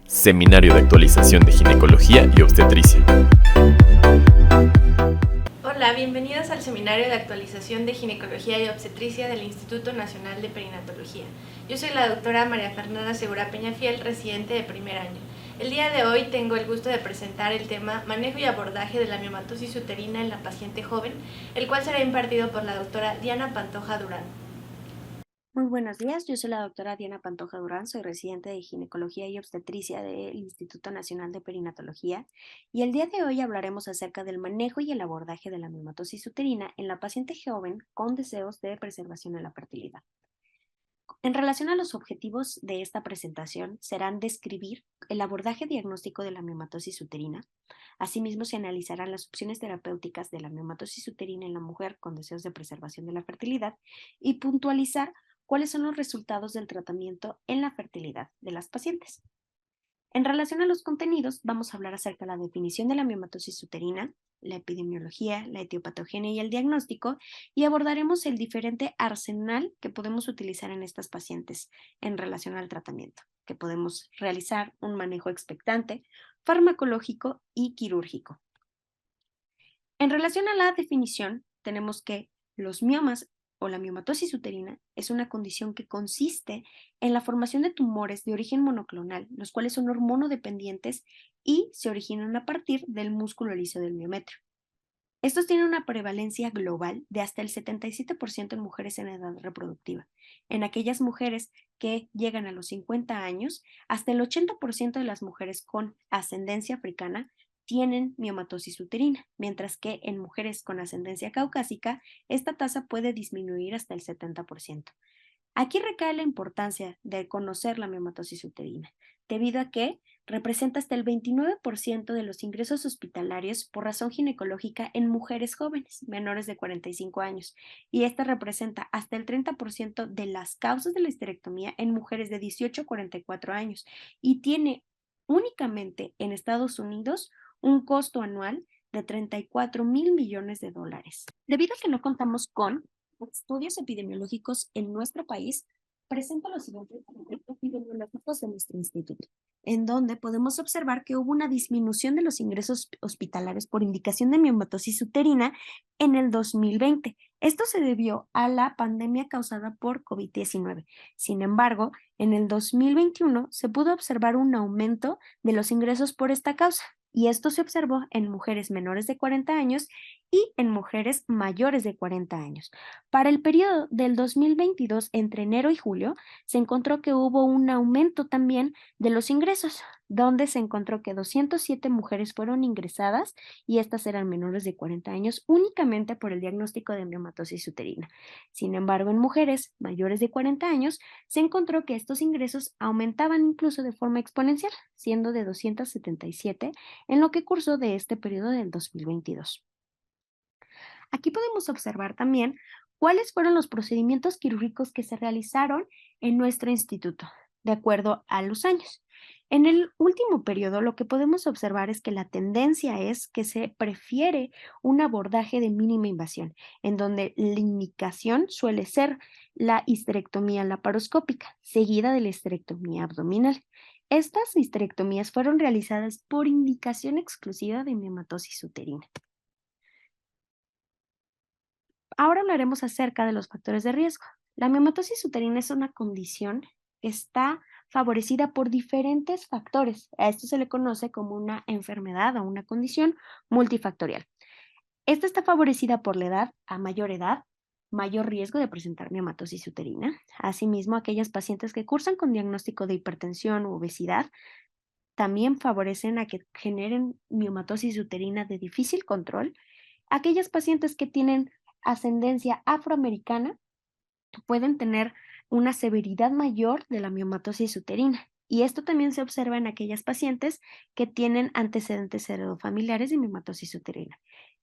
Seminario de actualización de ginecología y obstetricia. Hola, bienvenidos al Seminario de actualización de ginecología y obstetricia del Instituto Nacional de Perinatología. Yo soy la doctora María Fernanda Segura Peñafiel, residente de primer año. El día de hoy tengo el gusto de presentar el tema Manejo y abordaje de la miomatosis uterina en la paciente joven, el cual será impartido por la doctora Diana Pantoja Durán. Muy buenos días, yo soy la doctora Diana Pantoja Durán, soy residente de ginecología y obstetricia del Instituto Nacional de Perinatología y el día de hoy hablaremos acerca del manejo y el abordaje de la miomatosis uterina en la paciente joven con deseos de preservación de la fertilidad. En relación a los objetivos de esta presentación serán describir el abordaje diagnóstico de la miomatosis uterina. Asimismo, se analizarán las opciones terapéuticas de la miomatosis uterina en la mujer con deseos de preservación de la fertilidad y puntualizar cuáles son los resultados del tratamiento en la fertilidad de las pacientes. En relación a los contenidos, vamos a hablar acerca de la definición de la miomatosis uterina, la epidemiología, la etiopatogenia y el diagnóstico, y abordaremos el diferente arsenal que podemos utilizar en estas pacientes en relación al tratamiento, que podemos realizar un manejo expectante, farmacológico y quirúrgico. En relación a la definición, tenemos que los miomas o la miomatosis uterina es una condición que consiste en la formación de tumores de origen monoclonal, los cuales son hormonodependientes y se originan a partir del músculo liso del miometrio. Estos tienen una prevalencia global de hasta el 77% en mujeres en edad reproductiva. En aquellas mujeres que llegan a los 50 años, hasta el 80% de las mujeres con ascendencia africana tienen miomatosis uterina, mientras que en mujeres con ascendencia caucásica, esta tasa puede disminuir hasta el 70%. Aquí recae la importancia de conocer la miomatosis uterina, debido a que representa hasta el 29% de los ingresos hospitalarios por razón ginecológica en mujeres jóvenes, menores de 45 años, y esta representa hasta el 30% de las causas de la histerectomía en mujeres de 18 a 44 años, y tiene únicamente en Estados Unidos un costo anual de 34,000 millones de dólares. Debido a que no contamos con estudios epidemiológicos en nuestro país, presento los siguientes epidemiológicos de nuestro instituto, en donde podemos observar que hubo una disminución de los ingresos hospitalarios por indicación de miomatosis uterina en el 2020. Esto se debió a la pandemia causada por COVID-19. Sin embargo, en el 2021 se pudo observar un aumento de los ingresos por esta causa, y esto se observó en mujeres menores de 40 años y en mujeres mayores de 40 años. Para el periodo del 2022, entre enero y julio, se encontró que hubo un aumento también de los ingresos, donde se encontró que 207 mujeres fueron ingresadas y estas eran menores de 40 años únicamente por el diagnóstico de miomatosis uterina. Sin embargo, en mujeres mayores de 40 años se encontró que estos ingresos aumentaban incluso de forma exponencial, siendo de 277 en lo que cursó de este periodo del 2022. Aquí podemos observar también cuáles fueron los procedimientos quirúrgicos que se realizaron en nuestro instituto, de acuerdo a los años. En el último periodo, lo que podemos observar es que la tendencia es que se prefiere un abordaje de mínima invasión, en donde la indicación suele ser la histerectomía laparoscópica, seguida de la histerectomía abdominal. Estas histerectomías fueron realizadas por indicación exclusiva de miomatosis uterina. Ahora hablaremos acerca de los factores de riesgo. La miomatosis uterina es una condición que está favorecida por diferentes factores. A esto se le conoce como una enfermedad o una condición multifactorial. Esta está favorecida por la edad. A mayor edad, mayor riesgo de presentar miomatosis uterina. Asimismo, aquellas pacientes que cursan con diagnóstico de hipertensión u obesidad también favorecen a que generen miomatosis uterina de difícil control. Aquellas pacientes que tienen ascendencia afroamericana pueden tener una severidad mayor de la miomatosis uterina. Y esto también se observa en aquellas pacientes que tienen antecedentes heredofamiliares de miomatosis uterina.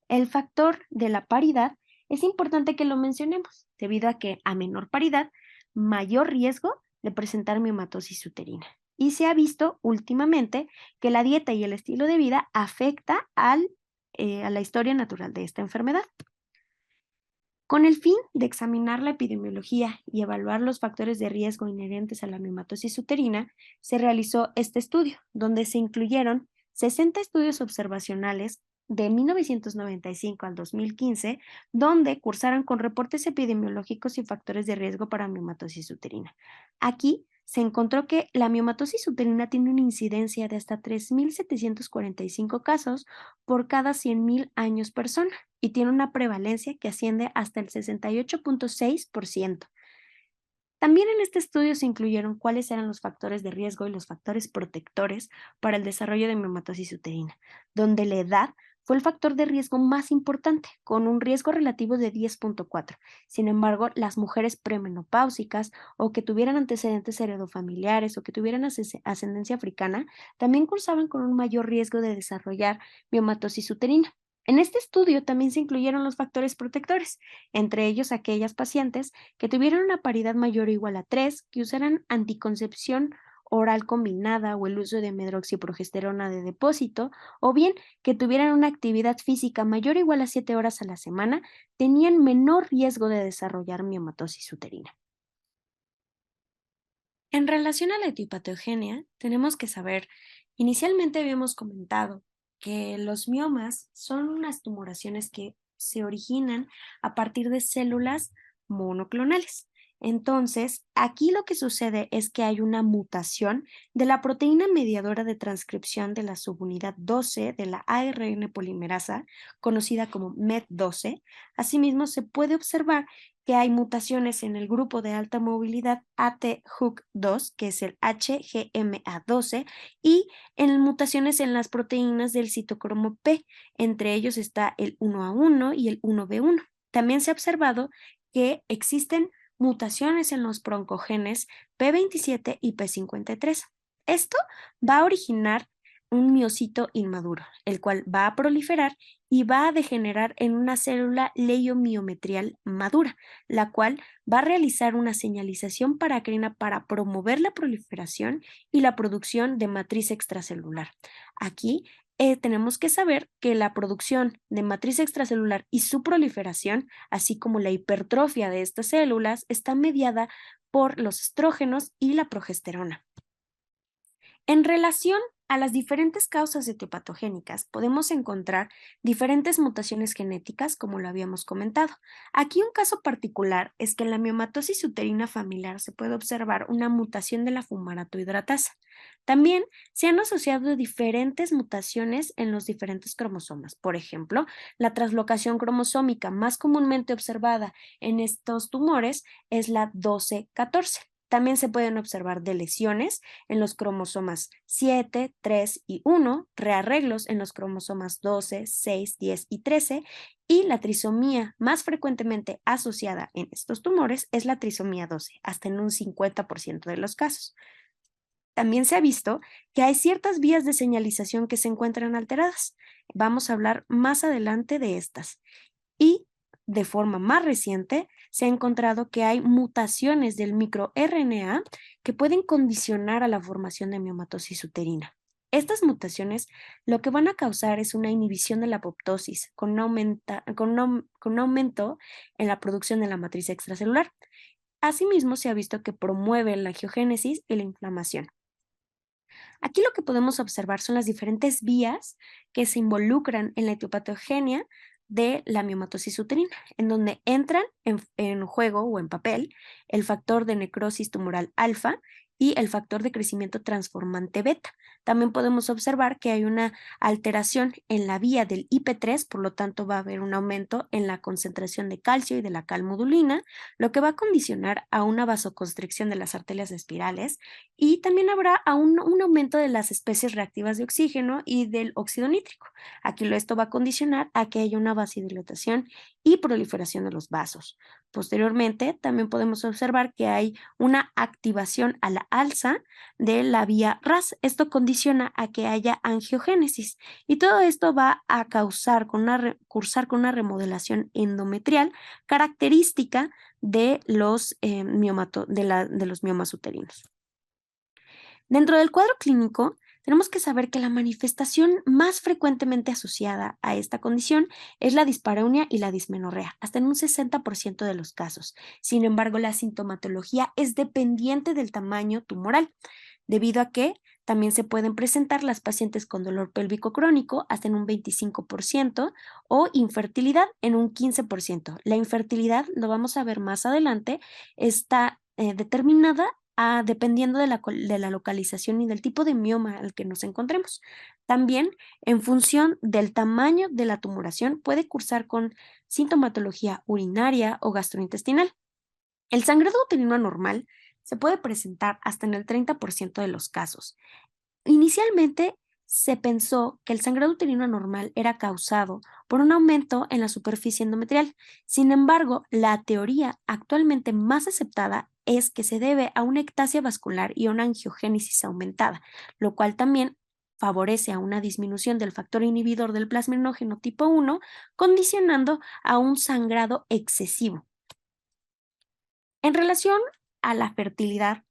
El factor de la paridad es importante que lo mencionemos, debido a que a menor paridad, mayor riesgo de presentar miomatosis uterina. Y se ha visto últimamente que la dieta y el estilo de vida afecta a la historia natural de esta enfermedad. Con el fin de examinar la epidemiología y evaluar los factores de riesgo inherentes a la miomatosis uterina, se realizó este estudio, donde se incluyeron 60 estudios observacionales de 1995 al 2015, donde cursaron con reportes epidemiológicos y factores de riesgo para miomatosis uterina. Aquí se encontró que la miomatosis uterina tiene una incidencia de hasta 3.745 casos por cada 100.000 años persona y tiene una prevalencia que asciende hasta el 68.6%. También en este estudio se incluyeron cuáles eran los factores de riesgo y los factores protectores para el desarrollo de miomatosis uterina, donde la edad fue el factor de riesgo más importante, con un riesgo relativo de 10.4. Sin embargo, las mujeres premenopáusicas o que tuvieran antecedentes heredofamiliares o que tuvieran ascendencia africana también cursaban con un mayor riesgo de desarrollar miomatosis uterina. En este estudio también se incluyeron los factores protectores, entre ellos aquellas pacientes que tuvieran una paridad mayor o igual a 3, que usaran anticoncepción oral combinada o el uso de medroxiprogesterona de depósito, o bien que tuvieran una actividad física mayor o igual a 7 horas a la semana, tenían menor riesgo de desarrollar miomatosis uterina. En relación a la etiopatogenia, tenemos que saber, inicialmente habíamos comentado que los miomas son unas tumoraciones que se originan a partir de células monoclonales. Entonces, aquí lo que sucede es que hay una mutación de la proteína mediadora de transcripción de la subunidad 12 de la ARN polimerasa, conocida como MET12. Asimismo, se puede observar que hay mutaciones en el grupo de alta movilidad AT-HUC2, que es el HGMA12, y en mutaciones en las proteínas del citocromo P. Entre ellos está el 1A1 y el 1B1. También se ha observado que existen mutaciones en los broncogenes P27 y P53. Esto va a originar un miocito inmaduro, el cual va a proliferar y va a degenerar en una célula leiomiometrial madura, la cual va a realizar una señalización paracrina para promover la proliferación y la producción de matriz extracelular. Aquí tenemos que saber que la producción de matriz extracelular y su proliferación, así como la hipertrofia de estas células, está mediada por los estrógenos y la progesterona. En relación a las diferentes causas etiopatogénicas, podemos encontrar diferentes mutaciones genéticas, como lo habíamos comentado. Aquí un caso particular es que en la miomatosis uterina familiar se puede observar una mutación de la fumaratohidratasa. También se han asociado diferentes mutaciones en los diferentes cromosomas. Por ejemplo, la translocación cromosómica más comúnmente observada en estos tumores es la 12-14. También se pueden observar deleciones en los cromosomas 7, 3 y 1, rearreglos en los cromosomas 12, 6, 10 y 13, y la trisomía más frecuentemente asociada en estos tumores es la trisomía 12, hasta en un 50% de los casos. También se ha visto que hay ciertas vías de señalización que se encuentran alteradas. Vamos a hablar más adelante de estas. Y de forma más reciente, se ha encontrado que hay mutaciones del microRNA que pueden condicionar a la formación de miomatosis uterina. Estas mutaciones lo que van a causar es una inhibición de la apoptosis con un aumento en la producción de la matriz extracelular. Asimismo, se ha visto que promueve la angiogénesis y la inflamación. Aquí lo que podemos observar son las diferentes vías que se involucran en la etiopatogenia de la miomatosis uterina, en donde entran en juego o en papel el factor de necrosis tumoral alfa y el factor de crecimiento transformante beta. También podemos observar que hay una alteración en la vía del IP3, por lo tanto va a haber un aumento en la concentración de calcio y de la calmodulina, lo que va a condicionar a una vasoconstricción de las arterias espirales, y también habrá un aumento de las especies reactivas de oxígeno y del óxido nítrico. Aquí esto va a condicionar a que haya una vasodilatación y proliferación de los vasos. Posteriormente, también podemos observar que hay una activación a la alza de la vía RAS. Esto condiciona a que haya angiogénesis y todo esto va a cursar con una remodelación endometrial característica de los miomas uterinos. Dentro del cuadro clínico Tenemos que saber que la manifestación más frecuentemente asociada a esta condición es la dispareunia y la dismenorrea, hasta en un 60% de los casos. Sin embargo, la sintomatología es dependiente del tamaño tumoral, debido a que también se pueden presentar las pacientes con dolor pélvico crónico hasta en un 25% o infertilidad en un 15%. La infertilidad, lo vamos a ver más adelante, está determinada dependiendo de la localización y del tipo de mioma al que nos encontremos. También, en función del tamaño de la tumoración, puede cursar con sintomatología urinaria o gastrointestinal. El sangrado uterino anormal se puede presentar hasta en el 30% de los casos. Inicialmente se pensó que el sangrado uterino anormal era causado por un aumento en la superficie endometrial. Sin embargo, la teoría actualmente más aceptada es que se debe a una ectasia vascular y a una angiogénesis aumentada, lo cual también favorece a una disminución del factor inhibidor del plasminógeno tipo 1, condicionando a un sangrado excesivo. En relación a la fertilidad,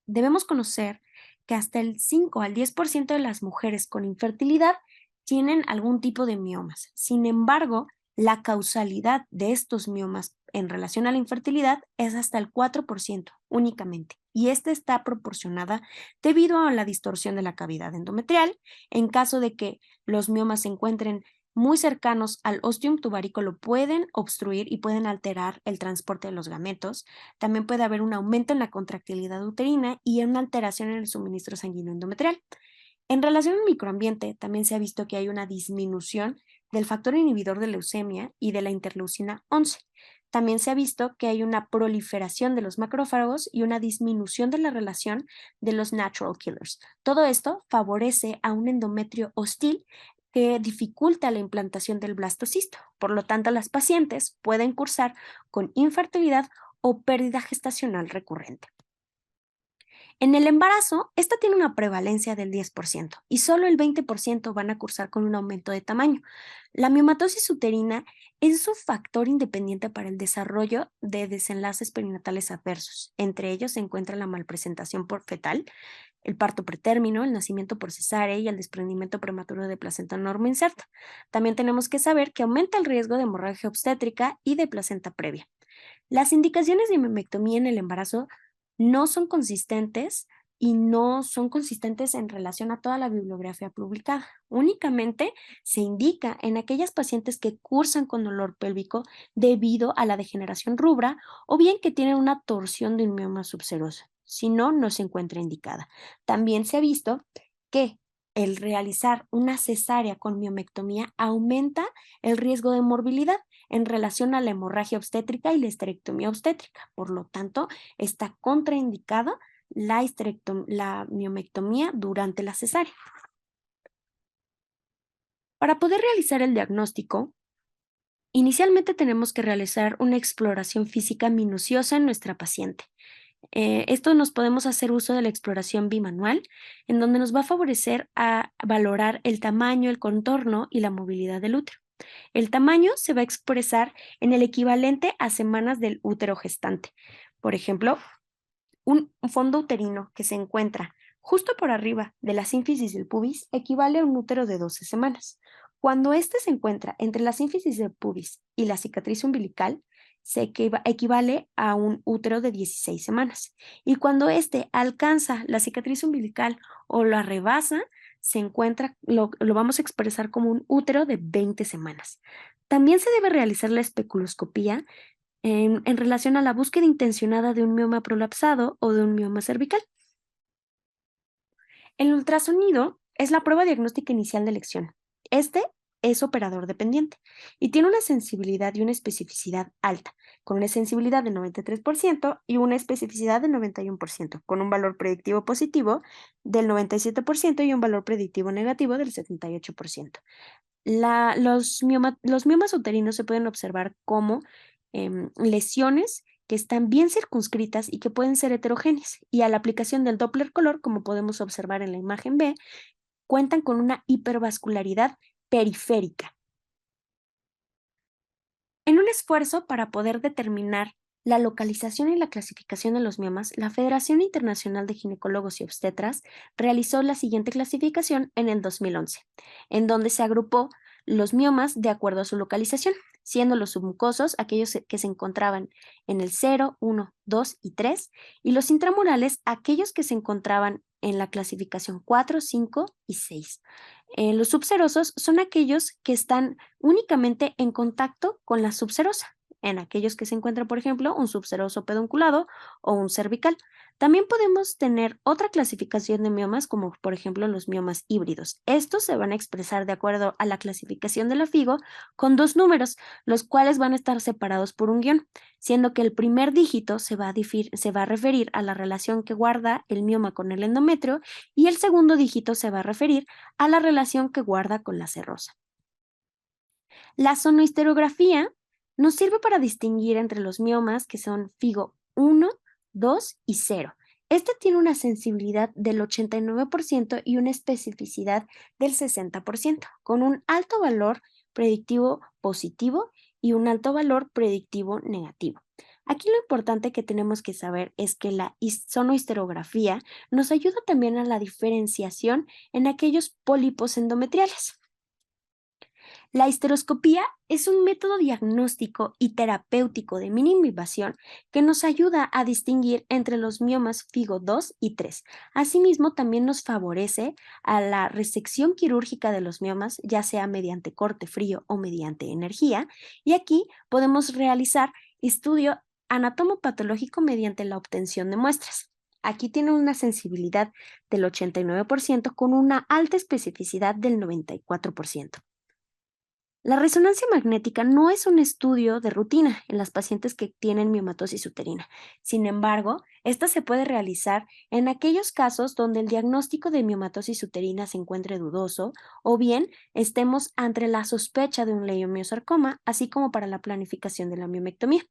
debemos conocer que hasta el 5 al 10% de las mujeres con infertilidad tienen algún tipo de miomas. Sin embargo, la causalidad de estos miomas en relación a la infertilidad es hasta el 4% únicamente, y esta está proporcionada debido a la distorsión de la cavidad endometrial. En caso de que los miomas se encuentren muy cercanos al ostium tubarículo, pueden obstruir y pueden alterar el transporte de los gametos. También puede haber un aumento en la contractilidad uterina y una alteración en el suministro sanguíneo endometrial. En relación al microambiente, también se ha visto que hay una disminución del factor inhibidor de leucemia y de la interleucina 11. También se ha visto que hay una proliferación de los macrófagos y una disminución de la relación de los natural killers. Todo esto favorece a un endometrio hostil que dificulta la implantación del blastocisto. Por lo tanto, las pacientes pueden cursar con infertilidad o pérdida gestacional recurrente. En el embarazo, esta tiene una prevalencia del 10% y solo el 20% van a cursar con un aumento de tamaño. La miomatosis uterina es un factor independiente para el desarrollo de desenlaces perinatales adversos. Entre ellos se encuentra la malpresentación por fetal, el parto pretérmino, el nacimiento por cesárea y el desprendimiento prematuro de placenta normo inserta. También tenemos que saber que aumenta el riesgo de hemorragia obstétrica y de placenta previa. Las indicaciones de miomectomía en el embarazo no son consistentes y no son consistentes en relación a toda la bibliografía publicada. Únicamente se indica en aquellas pacientes que cursan con dolor pélvico debido a la degeneración rubra o bien que tienen una torsión de un mioma subseroso. Si no, no se encuentra indicada. También se ha visto que el realizar una cesárea con miomectomía aumenta el riesgo de morbilidad en relación a la hemorragia obstétrica y la histerectomía obstétrica. Por lo tanto, está contraindicada la miomectomía durante la cesárea. Para poder realizar el diagnóstico, inicialmente tenemos que realizar una exploración física minuciosa en nuestra paciente. Esto nos podemos hacer uso de la exploración bimanual, en donde nos va a favorecer a valorar el tamaño, el contorno y la movilidad del útero. El tamaño se va a expresar en el equivalente a semanas del útero gestante. Por ejemplo, un fondo uterino que se encuentra justo por arriba de la sínfisis del pubis equivale a un útero de 12 semanas. Cuando éste se encuentra entre la sínfisis del pubis y la cicatriz umbilical, se equivale a un útero de 16 semanas. Y cuando éste alcanza la cicatriz umbilical o la rebasa, lo vamos a expresar como un útero de 20 semanas. También se debe realizar la especuloscopía en relación a la búsqueda intencionada de un mioma prolapsado o de un mioma cervical. El ultrasonido es la prueba diagnóstica inicial de elección. Este es operador dependiente y tiene una sensibilidad y una especificidad alta, con una sensibilidad de 93% y una especificidad de 91%, con un valor predictivo positivo del 97% y un valor predictivo negativo del 78%. Los miomas uterinos se pueden observar como lesiones que están bien circunscritas y que pueden ser heterogéneas, y a la aplicación del Doppler color, como podemos observar en la imagen B, cuentan con una hipervascularidad periférica. En un esfuerzo para poder determinar La localización y la clasificación de los miomas, la Federación Internacional de Ginecólogos y Obstetras realizó la siguiente clasificación en el 2011, en donde se agrupó los miomas de acuerdo a su localización, siendo los submucosos aquellos que se encontraban en el 0, 1, 2 y 3, y los intramurales aquellos que se encontraban en la clasificación 4, 5 y 6. Los subserosos son aquellos que están únicamente en contacto con la subserosa, en aquellos que se encuentra, por ejemplo, un subseroso pedunculado o un cervical. También podemos tener otra clasificación de miomas, como por ejemplo los miomas híbridos. Estos se van a expresar de acuerdo a la clasificación de la FIGO con dos números, los cuales van a estar separados por un guión, siendo que el primer dígito se va a referir a la relación que guarda el mioma con el endometrio y el segundo dígito se va a referir a la relación que guarda con la serosa. La sonohisterografía nos sirve para distinguir entre los miomas que son FIGO 1, 2 y 0. Este tiene una sensibilidad del 89% y una especificidad del 60%, con un alto valor predictivo positivo y un alto valor predictivo negativo. Aquí lo importante que tenemos que saber es que la sonohisterografía nos ayuda también a la diferenciación en aquellos pólipos endometriales. La histeroscopía es un método diagnóstico y terapéutico de mínima invasión que nos ayuda a distinguir entre los miomas FIGO 2 y 3. Asimismo, también nos favorece a la resección quirúrgica de los miomas, ya sea mediante corte frío o mediante energía, y aquí podemos realizar estudio anatomopatológico mediante la obtención de muestras. Aquí tiene una sensibilidad del 89% con una alta especificidad del 94%. La resonancia magnética no es un estudio de rutina en las pacientes que tienen miomatosis uterina. Sin embargo, esta se puede realizar en aquellos casos donde el diagnóstico de miomatosis uterina se encuentre dudoso o bien estemos ante la sospecha de un leiomiosarcoma, así como para la planificación de la miomectomía.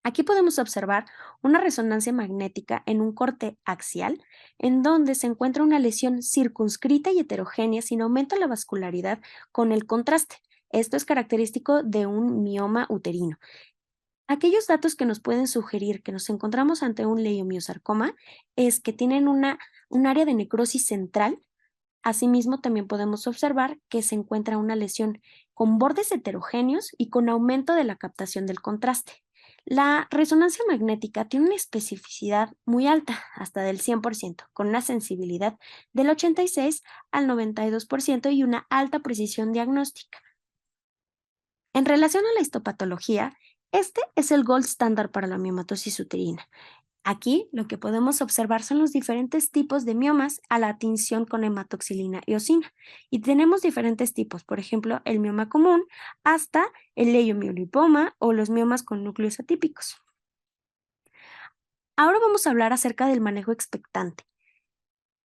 Aquí podemos observar una resonancia magnética en un corte axial, en donde se encuentra una lesión circunscrita y heterogénea sin aumento de la vascularidad con el contraste. Esto es característico de un mioma uterino. Aquellos datos que nos pueden sugerir que nos encontramos ante un leiomiosarcoma es que tienen un área de necrosis central. Asimismo, también podemos observar que se encuentra una lesión con bordes heterogéneos y con aumento de la captación del contraste. La resonancia magnética tiene una especificidad muy alta, hasta del 100%, con una sensibilidad del 86 al 92% y una alta precisión diagnóstica. En relación a la histopatología, este es el gold standard para la miomatosis uterina. Aquí lo que podemos observar son los diferentes tipos de miomas a la tinción con hematoxilina y eosina. Y tenemos diferentes tipos, por ejemplo, el mioma común hasta el leiomiolipoma o los miomas con núcleos atípicos. Ahora vamos a hablar acerca del manejo expectante.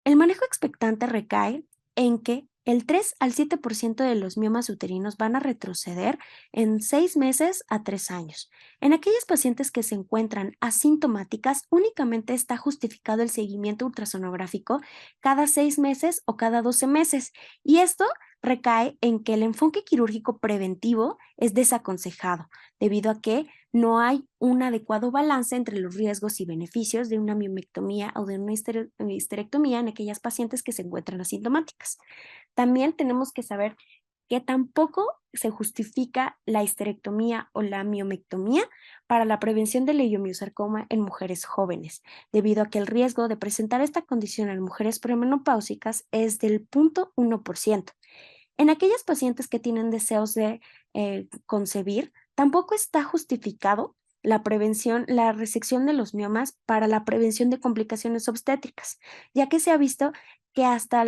El manejo expectante recae en que el 3 al 7% de los miomas uterinos van a retroceder en 6 meses a 3 años. En aquellas pacientes que se encuentran asintomáticas, únicamente está justificado el seguimiento ultrasonográfico cada 6 meses o cada 12 meses. Y esto recae en que el enfoque quirúrgico preventivo es desaconsejado, debido a que no hay un adecuado balance entre los riesgos y beneficios de una miomectomía o de una histerectomía en aquellas pacientes que se encuentran asintomáticas. También tenemos que saber que tampoco se justifica la histerectomía o la miomectomía para la prevención del leiomiosarcoma en mujeres jóvenes, debido a que el riesgo de presentar esta condición en mujeres premenopáusicas es del 0.1%. En aquellas pacientes que tienen deseos de concebir, tampoco está justificado la prevención, la resección de los miomas para la prevención de complicaciones obstétricas, ya que se ha visto que hasta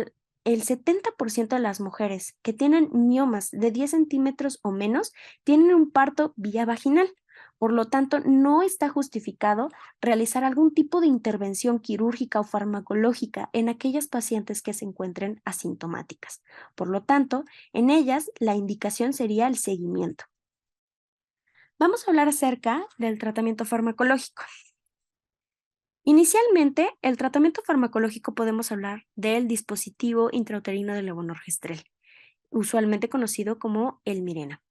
el 70% de las mujeres que tienen miomas de 10 centímetros o menos tienen un parto vía vaginal. Por lo tanto, no está justificado realizar algún tipo de intervención quirúrgica o farmacológica en aquellas pacientes que se encuentren asintomáticas. Por lo tanto, en ellas la indicación sería el seguimiento. Vamos a hablar acerca del tratamiento farmacológico. Inicialmente, el tratamiento farmacológico podemos hablar del dispositivo intrauterino de levonorgestrel, usualmente conocido como el Mirena.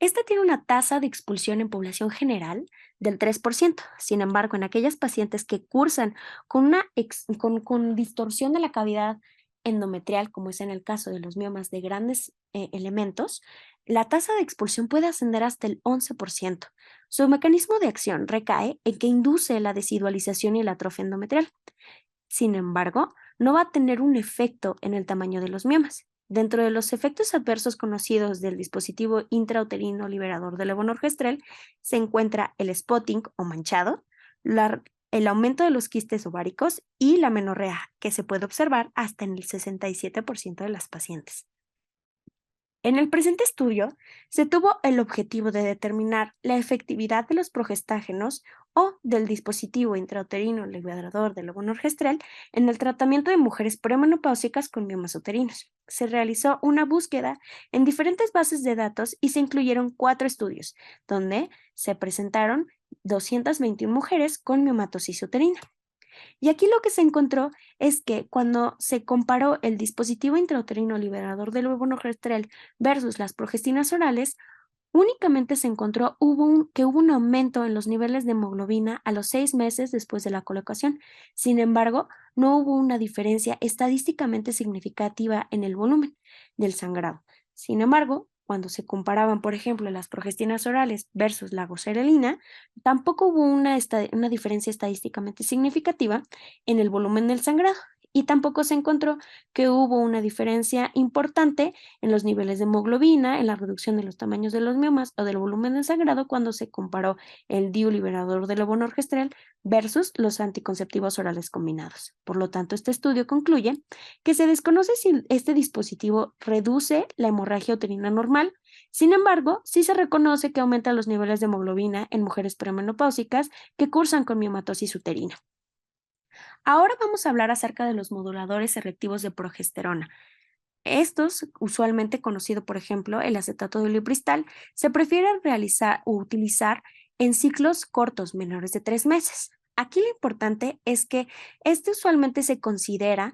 Esta tiene una tasa de expulsión en población general del 3%. Sin embargo, en aquellas pacientes que cursan con distorsión de la cavidad endometrial, como es en el caso de los miomas de grandes elementos, la tasa de expulsión puede ascender hasta el 11%. Su mecanismo de acción recae en que induce la desidualización y la atrofia endometrial. Sin embargo, no va a tener un efecto en el tamaño de los miomas. Dentro de los efectos adversos conocidos del dispositivo intrauterino liberador de levonorgestrel se encuentra el spotting o manchado, el aumento de los quistes ováricos y la menorrea, que se puede observar hasta en el 67% de las pacientes. En el presente estudio, se tuvo el objetivo de determinar la efectividad de los progestágenos o del dispositivo intrauterino liberador de levonorgestrel en el tratamiento de mujeres premenopáusicas con miomas uterinos. Se realizó una búsqueda en diferentes bases de datos y se incluyeron 4 estudios, donde se presentaron 221 mujeres con miomatosis uterina. Y aquí lo que se encontró es que cuando se comparó el dispositivo intrauterino liberador del levonorgestrel versus las progestinas orales, únicamente se encontró que hubo un aumento en los niveles de hemoglobina a los 6 meses después de la colocación. Sin embargo, no hubo una diferencia estadísticamente significativa en el volumen del sangrado. Sin embargo, cuando se comparaban, por ejemplo, las progestinas orales versus la goserelina, tampoco hubo una diferencia estadísticamente significativa en el volumen del sangrado. Y tampoco se encontró que hubo una diferencia importante en los niveles de hemoglobina, en la reducción de los tamaños de los miomas o del volumen del sangrado cuando se comparó el DIU liberador de levonorgestrel versus los anticonceptivos orales combinados. Por lo tanto, este estudio concluye que se desconoce si este dispositivo reduce la hemorragia uterina normal. Sin embargo, sí se reconoce que aumenta los niveles de hemoglobina en mujeres premenopáusicas que cursan con miomatosis uterina. Ahora vamos a hablar acerca de los moduladores selectivos de progesterona. Estos, usualmente conocido por ejemplo el acetato de liopristal, se prefiere realizar o utilizar en ciclos cortos menores de 3 meses. Aquí lo importante es que este usualmente se considera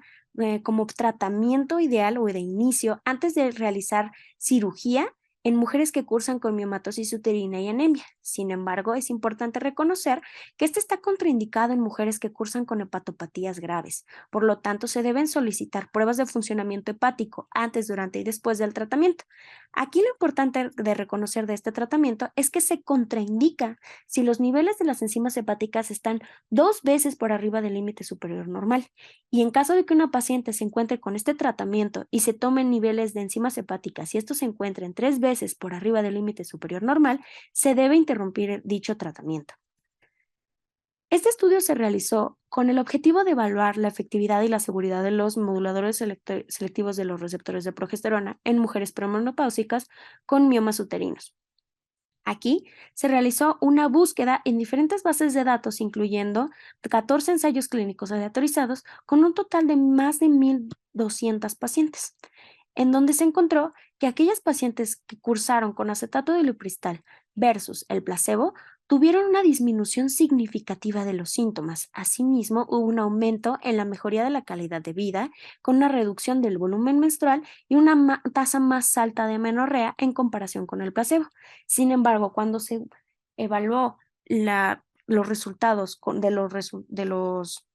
como tratamiento ideal o de inicio antes de realizar cirugía en mujeres que cursan con miomatosis uterina y anemia. Sin embargo, es importante reconocer que este está contraindicado en mujeres que cursan con hepatopatías graves. Por lo tanto, se deben solicitar pruebas de funcionamiento hepático antes, durante y después del tratamiento. Aquí lo importante de reconocer de este tratamiento es que se contraindica si los niveles de las enzimas hepáticas están 2 veces por arriba del límite superior normal. Y en caso de que una paciente se encuentre con este tratamiento y se tomen niveles de enzimas hepáticas y estos se encuentren 3 veces por arriba del límite superior normal, se debe interrumpir dicho tratamiento. Este estudio se realizó con el objetivo de evaluar la efectividad y la seguridad de los moduladores selectivos de los receptores de progesterona en mujeres premenopáusicas con miomas uterinos. Aquí se realizó una búsqueda en diferentes bases de datos, incluyendo 14 ensayos clínicos aleatorizados con un total de más de 1,200 pacientes, en donde se encontró que aquellas pacientes que cursaron con acetato de liopristal versus el placebo tuvieron una disminución significativa de los síntomas. Asimismo, hubo un aumento en la mejoría de la calidad de vida, con una reducción del volumen menstrual y una tasa más alta de menorrea en comparación con el placebo. Sin embargo, cuando se evaluó los resultados de los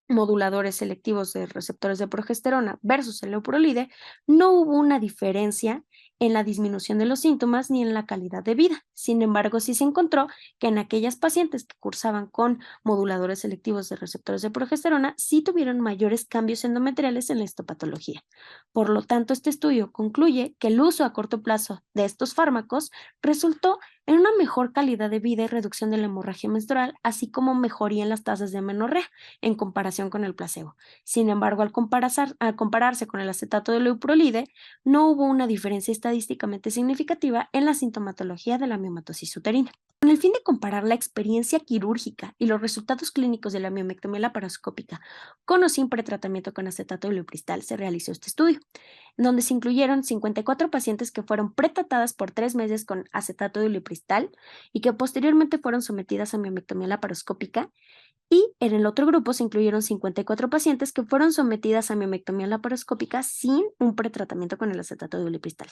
moduladores selectivos de receptores de progesterona versus el leuprolide, no hubo una diferencia en la disminución de los síntomas ni en la calidad de vida. Sin embargo, sí se encontró que en aquellas pacientes que cursaban con moduladores selectivos de receptores de progesterona, sí tuvieron mayores cambios endometriales en la histopatología. Por lo tanto, este estudio concluye que el uso a corto plazo de estos fármacos resultó en una mejor calidad de vida y reducción de la hemorragia menstrual, así como mejoría en las tasas de amenorrea en comparación con el placebo. Sin embargo, al compararse con el acetato de leuprolide, no hubo una diferencia estadísticamente significativa en la sintomatología de la miomatosis uterina. Con el fin de comparar la experiencia quirúrgica y los resultados clínicos de la miomectomía laparoscópica con o sin pretratamiento con acetato de liopristal, se realizó este estudio. donde se incluyeron 54 pacientes que fueron pretratadas por 3 meses con acetato de ulipristal y que posteriormente fueron sometidas a miomectomía laparoscópica. Y en el otro grupo se incluyeron 54 pacientes que fueron sometidas a miomectomía laparoscópica sin un pretratamiento con el acetato de ulipristal.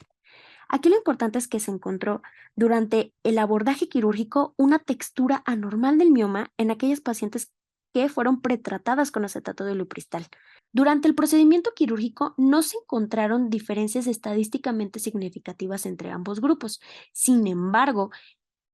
Aquí lo importante es que se encontró durante el abordaje quirúrgico una textura anormal del mioma en aquellas pacientes que fueron pretratadas con acetato de ulipristal. Durante el procedimiento quirúrgico no se encontraron diferencias estadísticamente significativas entre ambos grupos. Sin embargo,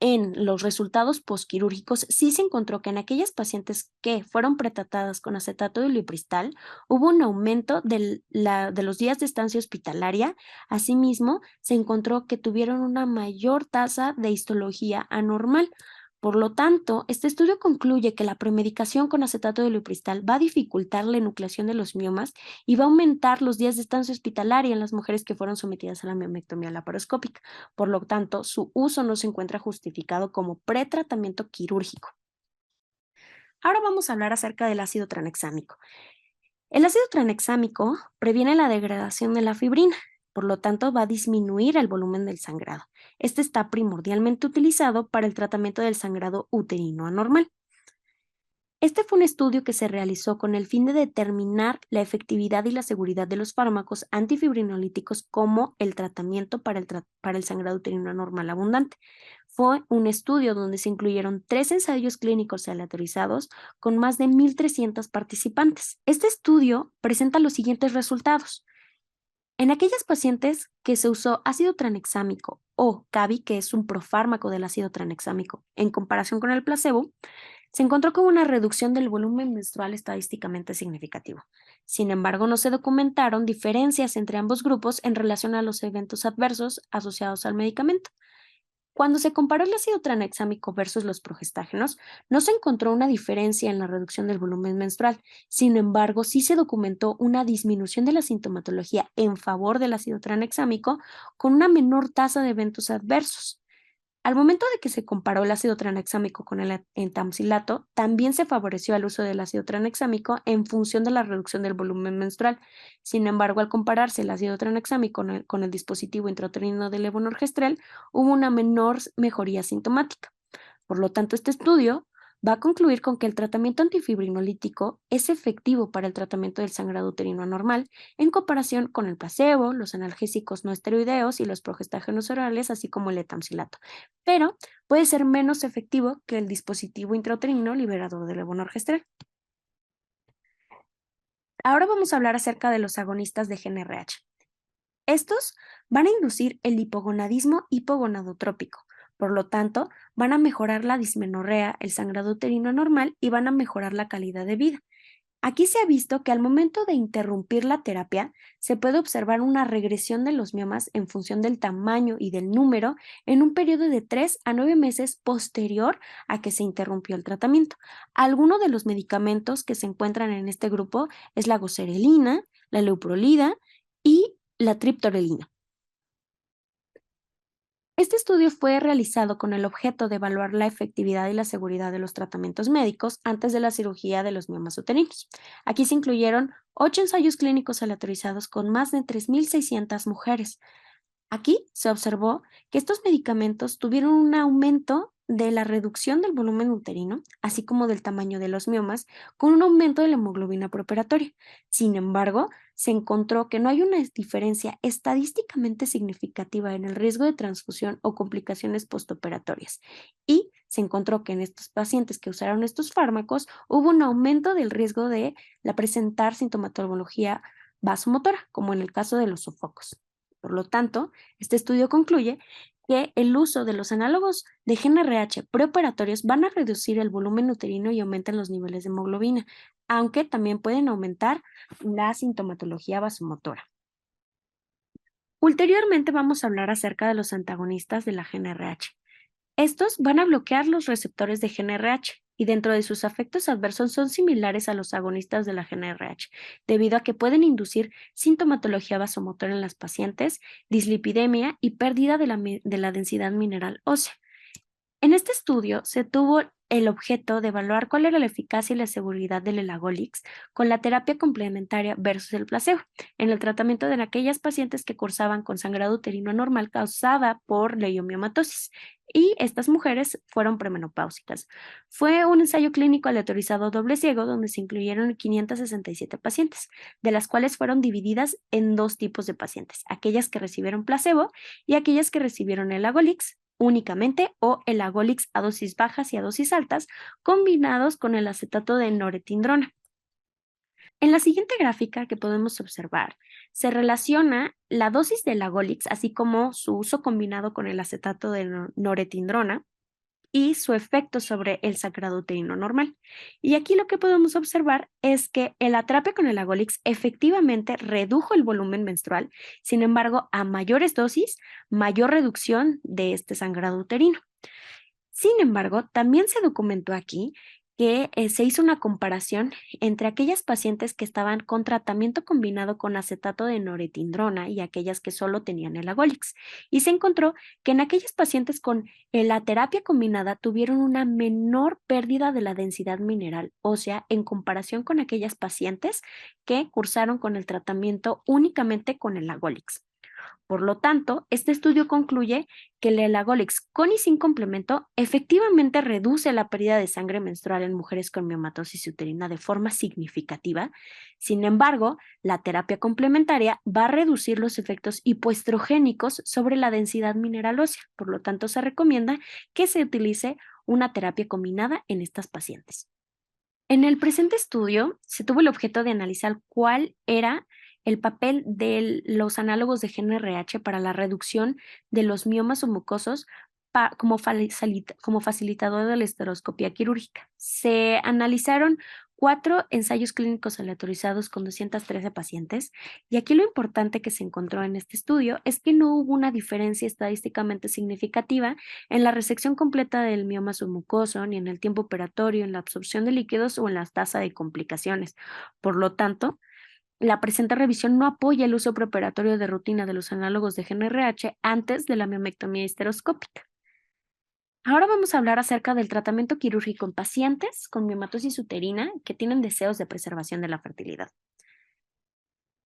en los resultados posquirúrgicos sí se encontró que en aquellas pacientes que fueron pretratadas con acetato de ulipristal hubo un aumento de los días de estancia hospitalaria. Asimismo, se encontró que tuvieron una mayor tasa de histología anormal. Por lo tanto, este estudio concluye que la premedicación con acetato de ulipristal va a dificultar la enucleación de los miomas y va a aumentar los días de estancia hospitalaria en las mujeres que fueron sometidas a la miomectomía laparoscópica. Por lo tanto, su uso no se encuentra justificado como pretratamiento quirúrgico. Ahora vamos a hablar acerca del ácido tranexámico. El ácido tranexámico previene la degradación de la fibrina, por lo tanto va a disminuir el volumen del sangrado. Este está primordialmente utilizado para el tratamiento del sangrado uterino anormal. Este fue un estudio que se realizó con el fin de determinar la efectividad y la seguridad de los fármacos antifibrinolíticos como el tratamiento para el sangrado uterino anormal abundante. Fue un estudio donde se incluyeron 3 ensayos clínicos aleatorizados con más de 1,300 participantes. Este estudio presenta los siguientes resultados. En aquellas pacientes que se usó ácido tranexámico o Cabi, que es un profármaco del ácido tranexámico, en comparación con el placebo, se encontró con una reducción del volumen menstrual estadísticamente significativo. Sin embargo, no se documentaron diferencias entre ambos grupos en relación a los eventos adversos asociados al medicamento. Cuando se comparó el ácido tranexámico versus los progestágenos, no se encontró una diferencia en la reducción del volumen menstrual. Sin embargo, sí se documentó una disminución de la sintomatología en favor del ácido tranexámico con una menor tasa de eventos adversos. Al momento de que se comparó el ácido tranexámico con el entamcilato, también se favoreció el uso del ácido tranexámico en función de la reducción del volumen menstrual. Sin embargo, al compararse el ácido tranexámico con el dispositivo intrauterino de levonorgestrel, hubo una menor mejoría sintomática. Por lo tanto, este estudio va a concluir con que el tratamiento antifibrinolítico es efectivo para el tratamiento del sangrado uterino anormal en comparación con el placebo, los analgésicos no esteroideos y los progestágenos orales, así como el etamcilato, pero puede ser menos efectivo que el dispositivo intrauterino liberador de levonorgestrel. Ahora vamos a hablar acerca de los agonistas de GnRH. Estos van a inducir el hipogonadismo hipogonadotrópico. Por lo tanto, van a mejorar la dismenorrea, el sangrado uterino anormal y van a mejorar la calidad de vida. Aquí se ha visto que al momento de interrumpir la terapia, se puede observar una regresión de los miomas en función del tamaño y del número en un periodo de 3 a 9 meses posterior a que se interrumpió el tratamiento. Algunos de los medicamentos que se encuentran en este grupo es la goserelina, la leuprolida y la triptorelina. Este estudio fue realizado con el objeto de evaluar la efectividad y la seguridad de los tratamientos médicos antes de la cirugía de los miomas uterinos. Aquí se incluyeron 8 ensayos clínicos aleatorizados con más de 3,600 mujeres. Aquí se observó que estos medicamentos tuvieron un aumento de la reducción del volumen uterino, así como del tamaño de los miomas, con un aumento de la hemoglobina preoperatoria. Sin embargo, se encontró que no hay una diferencia estadísticamente significativa en el riesgo de transfusión o complicaciones postoperatorias. Y se encontró que en estos pacientes que usaron estos fármacos hubo un aumento del riesgo de presentar sintomatología vasomotora, como en el caso de los sofocos. Por lo tanto, este estudio concluye que el uso de los análogos de GnRH preoperatorios van a reducir el volumen uterino y aumentan los niveles de hemoglobina, aunque también pueden aumentar la sintomatología vasomotora. Ulteriormente vamos a hablar acerca de los antagonistas de la GnRH. Estos van a bloquear los receptores de GnRH y dentro de sus efectos adversos son similares a los agonistas de la GnRH, debido a que pueden inducir sintomatología vasomotora en las pacientes, dislipidemia y pérdida de la densidad mineral ósea. En este estudio se tuvo el objeto de evaluar cuál era la eficacia y la seguridad del Elagolix con la terapia complementaria versus el placebo en el tratamiento de aquellas pacientes que cursaban con sangrado uterino anormal causada por leiomiomatosis, y estas mujeres fueron premenopáusicas. Fue un ensayo clínico aleatorizado doble ciego donde se incluyeron 567 pacientes, de las cuales fueron divididas en dos tipos de pacientes: aquellas que recibieron placebo y aquellas que recibieron el Elagolix únicamente o el Elagolix a dosis bajas y a dosis altas combinados con el acetato de noretindrona. En la siguiente gráfica que podemos observar, se relaciona la dosis del Elagolix, así como su uso combinado con el acetato de noretindrona, y su efecto sobre el sangrado uterino normal. Y aquí lo que podemos observar es que la terapia con el Elagolix efectivamente redujo el volumen menstrual, sin embargo, a mayores dosis, mayor reducción de este sangrado uterino. Sin embargo, también se documentó aquí que se hizo una comparación entre aquellas pacientes que estaban con tratamiento combinado con acetato de noretindrona y aquellas que solo tenían el Elagolix. Y se encontró que en aquellas pacientes con la terapia combinada tuvieron una menor pérdida de la densidad mineral ósea en comparación con aquellas pacientes que cursaron con el tratamiento únicamente con el Elagolix. Por lo tanto, este estudio concluye que el Elagolix con y sin complemento efectivamente reduce la pérdida de sangre menstrual en mujeres con miomatosis uterina de forma significativa. Sin embargo, la terapia complementaria va a reducir los efectos hipoestrogénicos sobre la densidad mineral ósea. Por lo tanto, se recomienda que se utilice una terapia combinada en estas pacientes. En el presente estudio se tuvo el objeto de analizar cuál era el papel de los análogos de GnRH para la reducción de los miomas o mucosos como facilitador de la esteroscopia quirúrgica. Se analizaron 4 ensayos clínicos aleatorizados con 213 pacientes, y aquí lo importante que se encontró en este estudio es que no hubo una diferencia estadísticamente significativa en la resección completa del mioma submucoso, ni en el tiempo operatorio, en la absorción de líquidos o en la tasa de complicaciones. Por lo tanto, la presente revisión no apoya el uso preoperatorio de rutina de los análogos de GnRH antes de la miomectomía histeroscópica. Ahora vamos a hablar acerca del tratamiento quirúrgico en pacientes con miomatosis uterina que tienen deseos de preservación de la fertilidad.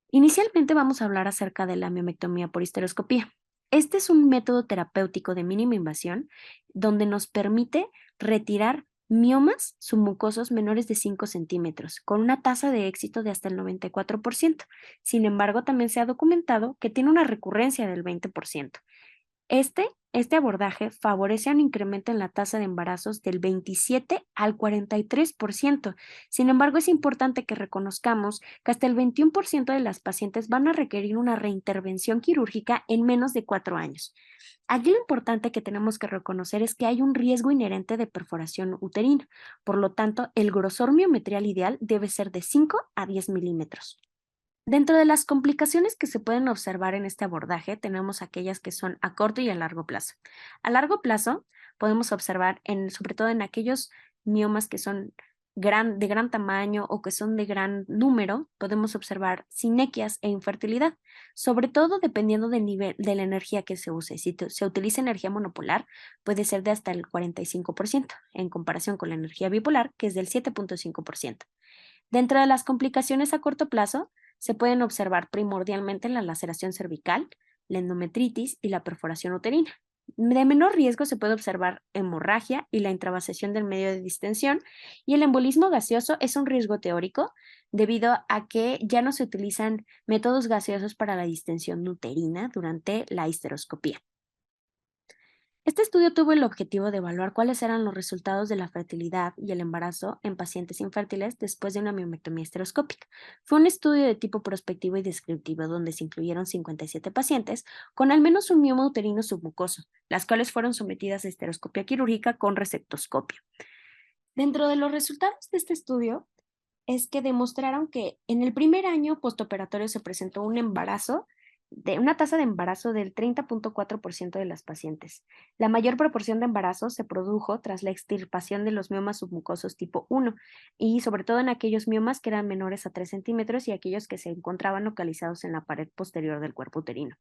Inicialmente vamos a hablar acerca de la miomectomía por histeroscopía. Este es un método terapéutico de mínima invasión donde nos permite retirar miomas submucosos menores de 5 centímetros, con una tasa de éxito de hasta el 94%. Sin embargo, también se ha documentado que tiene una recurrencia del 20%. Este abordaje favorece un incremento en la tasa de embarazos del 27 al 43%. Sin embargo, es importante que reconozcamos que hasta el 21% de las pacientes van a requerir una reintervención quirúrgica en menos de 4 años. Aquí lo importante que tenemos que reconocer es que hay un riesgo inherente de perforación uterina. Por lo tanto, el grosor miometrial ideal debe ser de 5 a 10 milímetros. Dentro de las complicaciones que se pueden observar en este abordaje, tenemos aquellas que son a corto y a largo plazo. A largo plazo, podemos observar, sobre todo en aquellos miomas que son de gran tamaño o que son de gran número, podemos observar sinequias e infertilidad, sobre todo dependiendo del nivel de la energía que se use. Si se utiliza energía monopolar, puede ser de hasta el 45%, en comparación con la energía bipolar, que es del 7.5%. Dentro de las complicaciones a corto plazo, se pueden observar primordialmente la laceración cervical, la endometritis y la perforación uterina. De menor riesgo se puede observar hemorragia y la intravasección del medio de distensión, y el embolismo gaseoso es un riesgo teórico debido a que ya no se utilizan métodos gaseosos para la distensión uterina durante la histeroscopía. Este estudio tuvo el objetivo de evaluar cuáles eran los resultados de la fertilidad y el embarazo en pacientes infértiles después de una miomectomía histeroscópica. Fue un estudio de tipo prospectivo y descriptivo donde se incluyeron 57 pacientes con al menos un mioma uterino submucoso, las cuales fueron sometidas a histeroscopia quirúrgica con resectoscopio. Dentro de los resultados de este estudio es que demostraron que en el primer año postoperatorio se presentó un embarazo de una tasa de embarazo del 30.4% de las pacientes. La mayor proporción de embarazos se produjo tras la extirpación de los miomas submucosos tipo 1 y sobre todo en aquellos miomas que eran menores a 3 centímetros y aquellos que se encontraban localizados en la pared posterior del cuerpo uterino.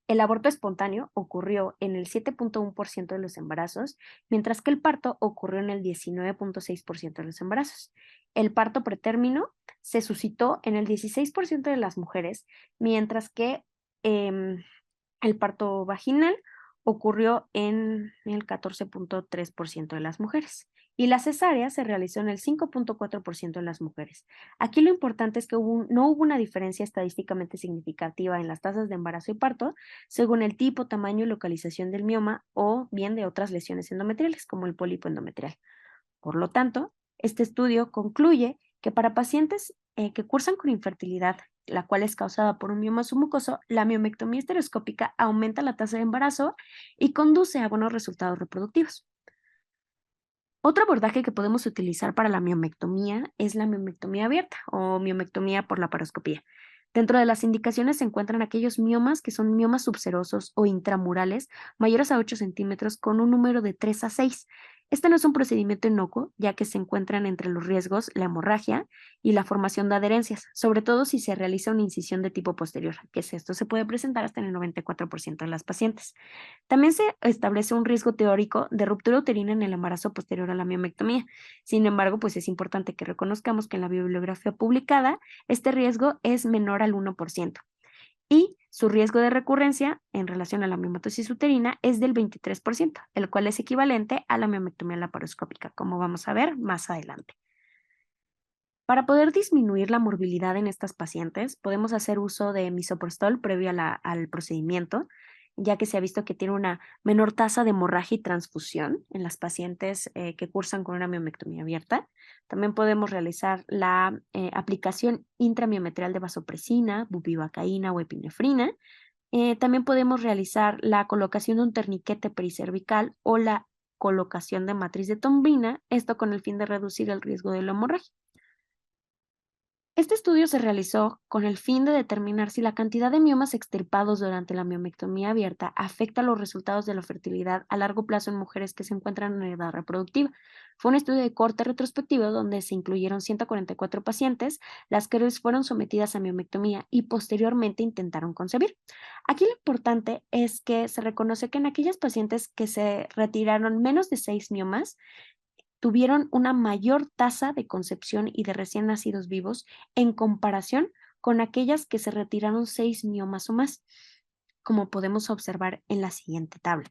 El aborto espontáneo ocurrió en el 7.1% de los embarazos, mientras que el parto ocurrió en el 19.6% de los embarazos. El parto pretérmino se suscitó en el 16% de las mujeres, mientras que el parto vaginal ocurrió en el 14.3% de las mujeres. Y la cesárea se realizó en el 5.4% de las mujeres. Aquí lo importante es que no hubo una diferencia estadísticamente significativa en las tasas de embarazo y parto según el tipo, tamaño y localización del mioma o bien de otras lesiones endometriales como el pólipo endometrial. Por lo tanto, este estudio concluye que para pacientes que cursan con infertilidad, la cual es causada por un mioma submucoso, la miomectomía estereoscópica aumenta la tasa de embarazo y conduce a buenos resultados reproductivos. Otro abordaje que podemos utilizar para la miomectomía es la miomectomía abierta o miomectomía por laparoscopía. Dentro de las indicaciones se encuentran aquellos miomas que son miomas subserosos o intramurales mayores a 8 centímetros con un número de 3 a 6. Este no es un procedimiento inocuo, ya que se encuentran entre los riesgos la hemorragia y la formación de adherencias, sobre todo si se realiza una incisión de tipo posterior, que es esto se puede presentar hasta en el 94% de las pacientes. También se establece un riesgo teórico de ruptura uterina en el embarazo posterior a la miomectomía. Sin embargo, pues es importante que reconozcamos que en la bibliografía publicada este riesgo es menor al 1% y su riesgo de recurrencia en relación a la miomatosis uterina es del 23%, el cual es equivalente a la miomectomía laparoscópica, como vamos a ver más adelante. Para poder disminuir la morbilidad en estas pacientes, podemos hacer uso de misoprostol previo al procedimiento, ya que se ha visto que tiene una menor tasa de hemorragia y transfusión en las pacientes que cursan con una miomectomía abierta. También podemos realizar la aplicación intramiometrial de vasopresina, bupivacaína o epinefrina. También podemos realizar la colocación de un torniquete pericervical o la colocación de matriz de Thombrina, esto con el fin de reducir el riesgo de la hemorragia. Este estudio se realizó con el fin de determinar si la cantidad de miomas extirpados durante la miomectomía abierta afecta los resultados de la fertilidad a largo plazo en mujeres que se encuentran en edad reproductiva. Fue un estudio de corte retrospectivo donde se incluyeron 144 pacientes, las que fueron sometidas a miomectomía y posteriormente intentaron concebir. Aquí lo importante es que se reconoce que en aquellas pacientes que se retiraron menos de 6 miomas, tuvieron una mayor tasa de concepción y de recién nacidos vivos en comparación con aquellas que se retiraron 6 miomas o más, como podemos observar en la siguiente tabla.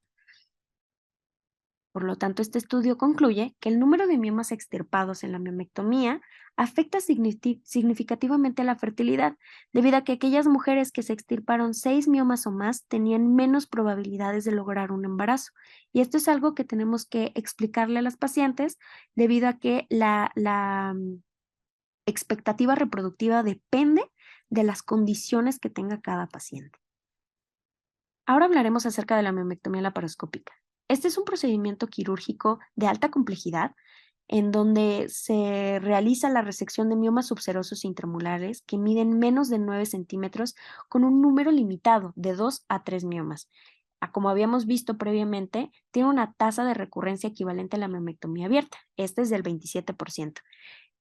Por lo tanto, este estudio concluye que el número de miomas extirpados en la miomectomía afecta significativamente a la fertilidad, debido a que aquellas mujeres que se extirparon 6 miomas o más tenían menos probabilidades de lograr un embarazo. Y esto es algo que tenemos que explicarle a las pacientes, debido a que la expectativa reproductiva depende de las condiciones que tenga cada paciente. Ahora hablaremos acerca de la miomectomía laparoscópica. Este es un procedimiento quirúrgico de alta complejidad en donde se realiza la resección de miomas subserosos intramurales que miden menos de 9 centímetros con un número limitado de 2 a 3 miomas. Como habíamos visto previamente, tiene una tasa de recurrencia equivalente a la miomectomía abierta. Este es del 27%.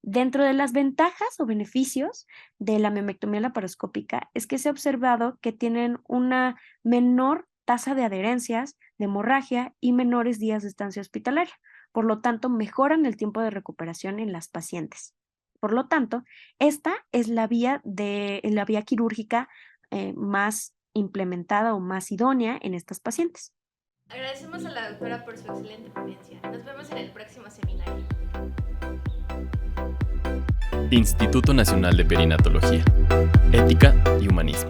Dentro de las ventajas o beneficios de la miomectomía laparoscópica es que se ha observado que tienen una menor tasa de adherencias, de hemorragia y menores días de estancia hospitalaria. Por lo tanto, mejoran el tiempo de recuperación en las pacientes. Por lo tanto, esta es la vía quirúrgica más implementada o más idónea en estas pacientes. Agradecemos a la doctora por su excelente ponencia. Nos vemos en el próximo seminario. Instituto Nacional de Perinatología, Ética y Humanismo.